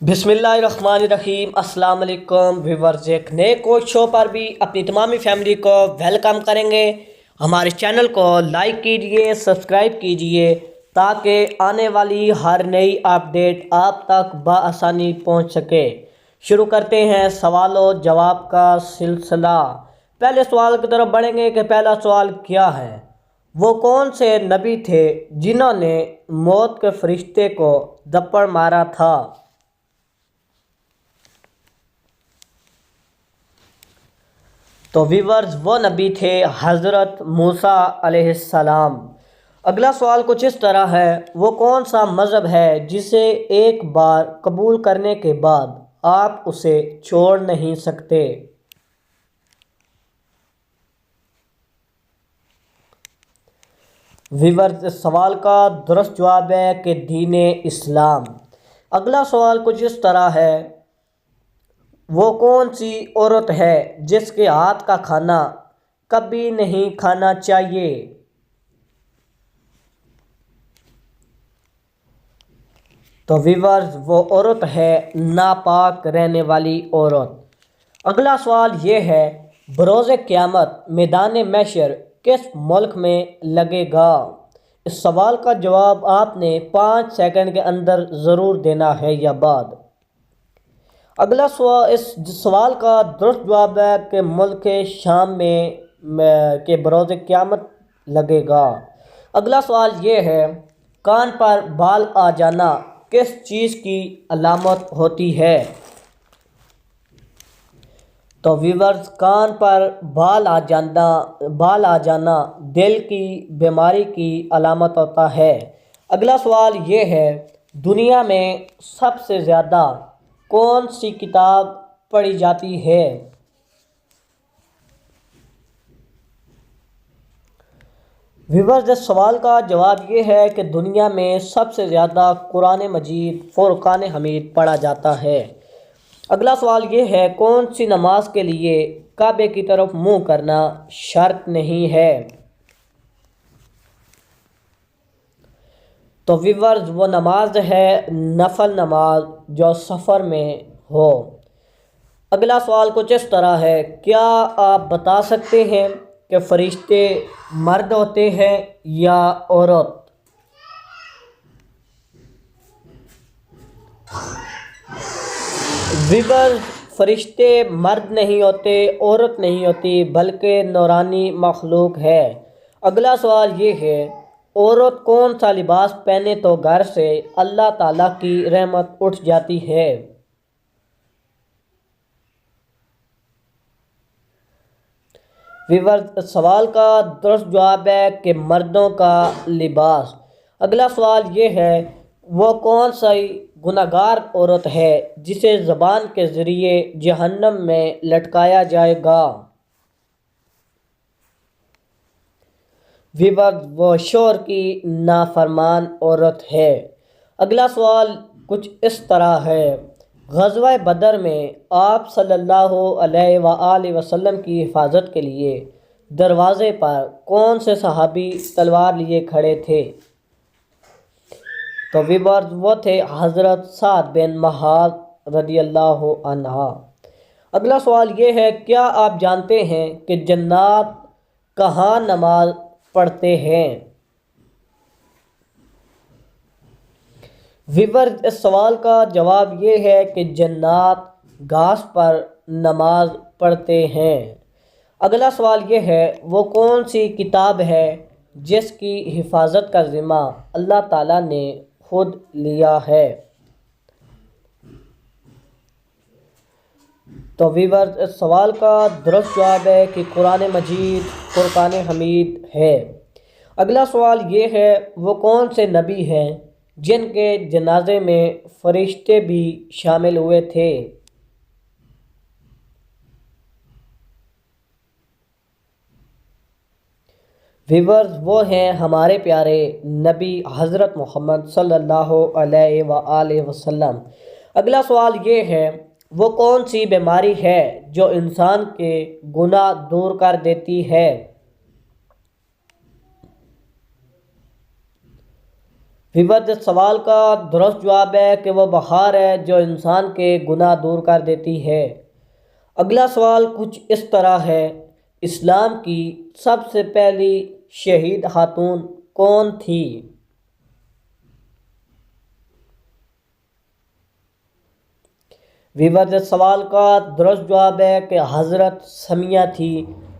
बिस्मिल्लाहिर्रहमानिर्रहीम। अस्सलाम वालेकुम व्यूअर्स, एक नए कोच शो पर भी अपनी तमामी फैमिली को वेलकम करेंगे। हमारे चैनल को लाइक कीजिए, सब्सक्राइब कीजिए ताकि आने वाली हर नई अपडेट आप तक बआसानी पहुंच सके। शुरू करते हैं सवाल और जवाब का सिलसिला। पहले सवाल की तरफ बढ़ेंगे कि पहला सवाल क्या है। वो कौन से नबी थे जिन्होंने मौत के फरिश्ते को दप्पड़ मारा था? तो व्यूअर्स, वो नबी थे हज़रत मूसा अलैहिस्सलाम। अगला सवाल कुछ इस तरह है। वो कौन सा मज़हब है जिसे एक बार कबूल करने के बाद आप उसे छोड़ नहीं सकते? व्यूअर्स, इस सवाल का दुरुस्त जवाब है कि दीन इस्लाम। अगला सवाल कुछ इस तरह है। वो कौन सी औरत है जिसके हाथ का खाना कभी नहीं खाना चाहिए? तो व्यूअर्स, वो औरत है नापाक रहने वाली औरत। अगला सवाल ये है। बरोज़ क़यामत मैदान महशर किस मुल्क में लगेगा? इस सवाल का जवाब आपने 5 सेकंड के अंदर ज़रूर देना है या बाद। अगला सवाल, इस सवाल का दुरुस्त जवाब है कि मुल्क शाम के बरोज़ क़यामत लगेगा। अगला सवाल ये है। कान पर बाल आ जाना किस चीज़ की अलामत होती है? तो व्यूअर्स, कान पर बाल आ जाना दिल की बीमारी की अलामत होता है। अगला सवाल ये है। दुनिया में सबसे ज़्यादा कौन सी किताब पढ़ी जाती है? व्यूअर्स, इस सवाल का जवाब ये है कि दुनिया में सबसे ज़्यादा कुरान मजीद फुरकान हमीद पढ़ा जाता है। अगला सवाल ये है। कौन सी नमाज के लिए काबे की तरफ मुंह करना शर्त नहीं है? तो व्यूअर्स, वो नमाज है नफल नमाज जो सफ़र में हो। अगला सवाल कुछ इस तरह है। क्या आप बता सकते हैं कि फरिश्ते मर्द होते हैं या औरत? व्यूअर्स, फरिश्ते मर्द नहीं होते, औरत नहीं होती, बल्कि नूरानी मखलूक है। अगला सवाल ये है। औरत कौन सा लिबास पहने तो घर से अल्लाह ताला की रहमत उठ जाती है? व्यूअर्स, सवाल का दुरुस्त जवाब है कि मर्दों का लिबास। अगला सवाल ये है। वो कौन सी गुनहगार औरत है जिसे ज़बान के ज़रिए जहन्नम में लटकाया जाएगा? व्यूअर्स, वो शोहर की नाफरमान औरत है। अगला सवाल कुछ इस तरह है। ग़ज़वा बदर में आप सल्लल्लाहु अलैहि वसल्लम की हिफाजत के लिए दरवाज़े पर कौन से सहाबी तलवार लिए खड़े थे? तो व्यूअर्स, वो थे हज़रत साद बिन मुआज़ रदियल्लाहु अन्हा। अगला सवाल ये है। क्या आप जानते हैं कि जन्नात कहाँ नमाज पढ़ते हैं? व्यूअर्स, इस सवाल का जवाब ये है कि जन्नात घास पर नमाज पढ़ते हैं। अगला सवाल ये है। वो कौन सी किताब है जिसकी हिफाजत का ज़िम्मा अल्लाह ताला ने खुद लिया है? तो व्यूअर्स, इस सवाल का दुरुस्त जवाब है कि कुरान मजीद फुरकान हमीद है। अगला सवाल ये है। वो कौन से नबी हैं जिनके जनाजे में फरिश्ते भी शामिल हुए थे? व्यूअर्स, वो हैं हमारे प्यारे नबी हज़रत मोहम्मद सल्लल्लाहु अलैहि वसल्लम। अगला सवाल ये है। वो कौन सी बीमारी है जो इंसान के गुनाह दूर कर देती है? ویورز اس سوال کا درست جواب ہے کہ وہ بہار ہے جو انسان کے گناہ دور کر دیتی ہے۔ اگلا سوال کچھ اس طرح ہے، اسلام کی سب سے پہلی شہید خاتون کون تھی؟ ویورز اس سوال کا درست جواب ہے کہ حضرت سمیہ تھی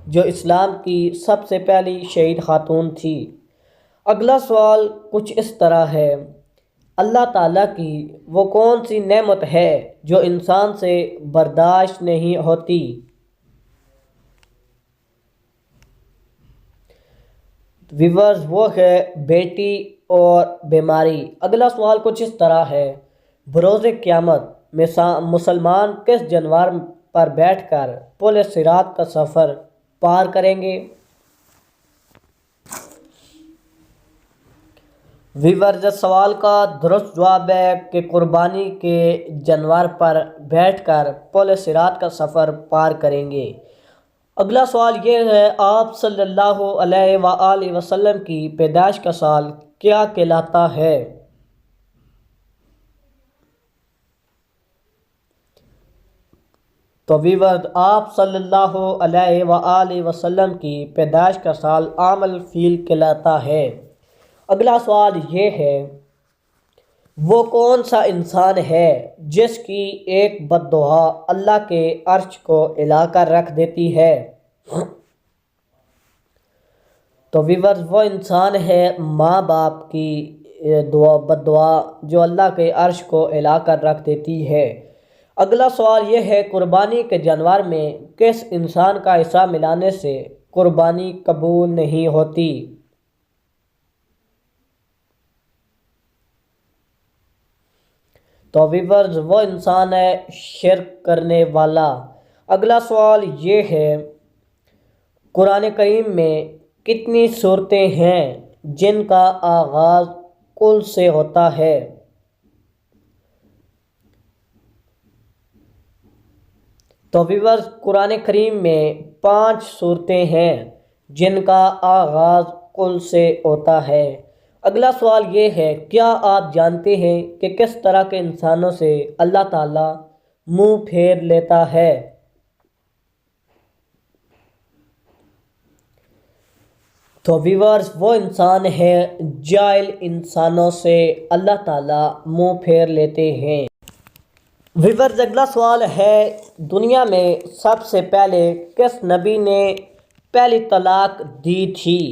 جو اسلام کی سب سے پہلی شہید خاتون تھی۔ اگلا سوال کچھ اس طرح ہے، اللہ تعالیٰ کی وہ کون سی نعمت ہے جو انسان سے برداشت نہیں ہوتی؟ ویورز وہ ہے بیٹی اور بیماری۔ اگلا سوال کچھ اس طرح ہے، بروز قیامت میں مسلمان کس جانور پر بیٹھ کر پل صراط کا سفر پار کریں گے؟ ویورز اس سوال کا درست جواب ہے کہ قربانی کے جانور پر بیٹھ کر پل صراط کا سفر پار کریں گے۔ اگلا سوال یہ ہے، آپ صلی اللہ علیہ وآلہ وسلم کی پیدائش کا سال کیا کہلاتا ہے؟ تو ویورز آپ صلی اللہ علیہ وآلہ وسلم کی پیدائش کا سال عام الفیل کہلاتا ہے۔ اگلا سوال یہ ہے، وہ کون سا انسان ہے جس کی ایک بد دعا اللہ کے عرش کو ہلا کر رکھ دیتی ہے؟ تو ویورز وہ انسان ہے ماں باپ کی بد دعا جو اللہ کے عرش کو ہلا کر رکھ دیتی ہے۔ اگلا سوال یہ ہے، قربانی کے جانور میں کس انسان کا حصہ ملانے سے قربانی قبول نہیں ہوتی؟ تو ویورز وہ انسان ہے شرک کرنے والا۔ اگلا سوال یہ ہے، قرآن کریم میں کتنی صورتیں ہیں جن کا آغاز قل سے ہوتا ہے؟ تو ویورز قرآن کریم میں 5 صورتیں ہیں جن کا آغاز قل سے ہوتا ہے۔ اگلا سوال یہ ہے، کیا آپ جانتے ہیں کہ کس طرح کے انسانوں سے اللہ تعالیٰ منہ پھیر لیتا ہے؟ تو ویورز وہ انسان ہے جاہل انسانوں سے اللہ تعالیٰ منہ پھیر لیتے ہیں۔ ویورز اگلا سوال ہے، دنیا میں سب سے پہلے کس نبی نے پہلی طلاق دی تھی؟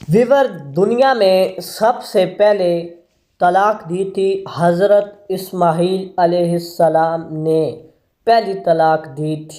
ویورز دنیا میں سب سے پہلے طلاق دی تھی حضرت اسماعیل علیہ السلام نے پہلی طلاق دی تھی۔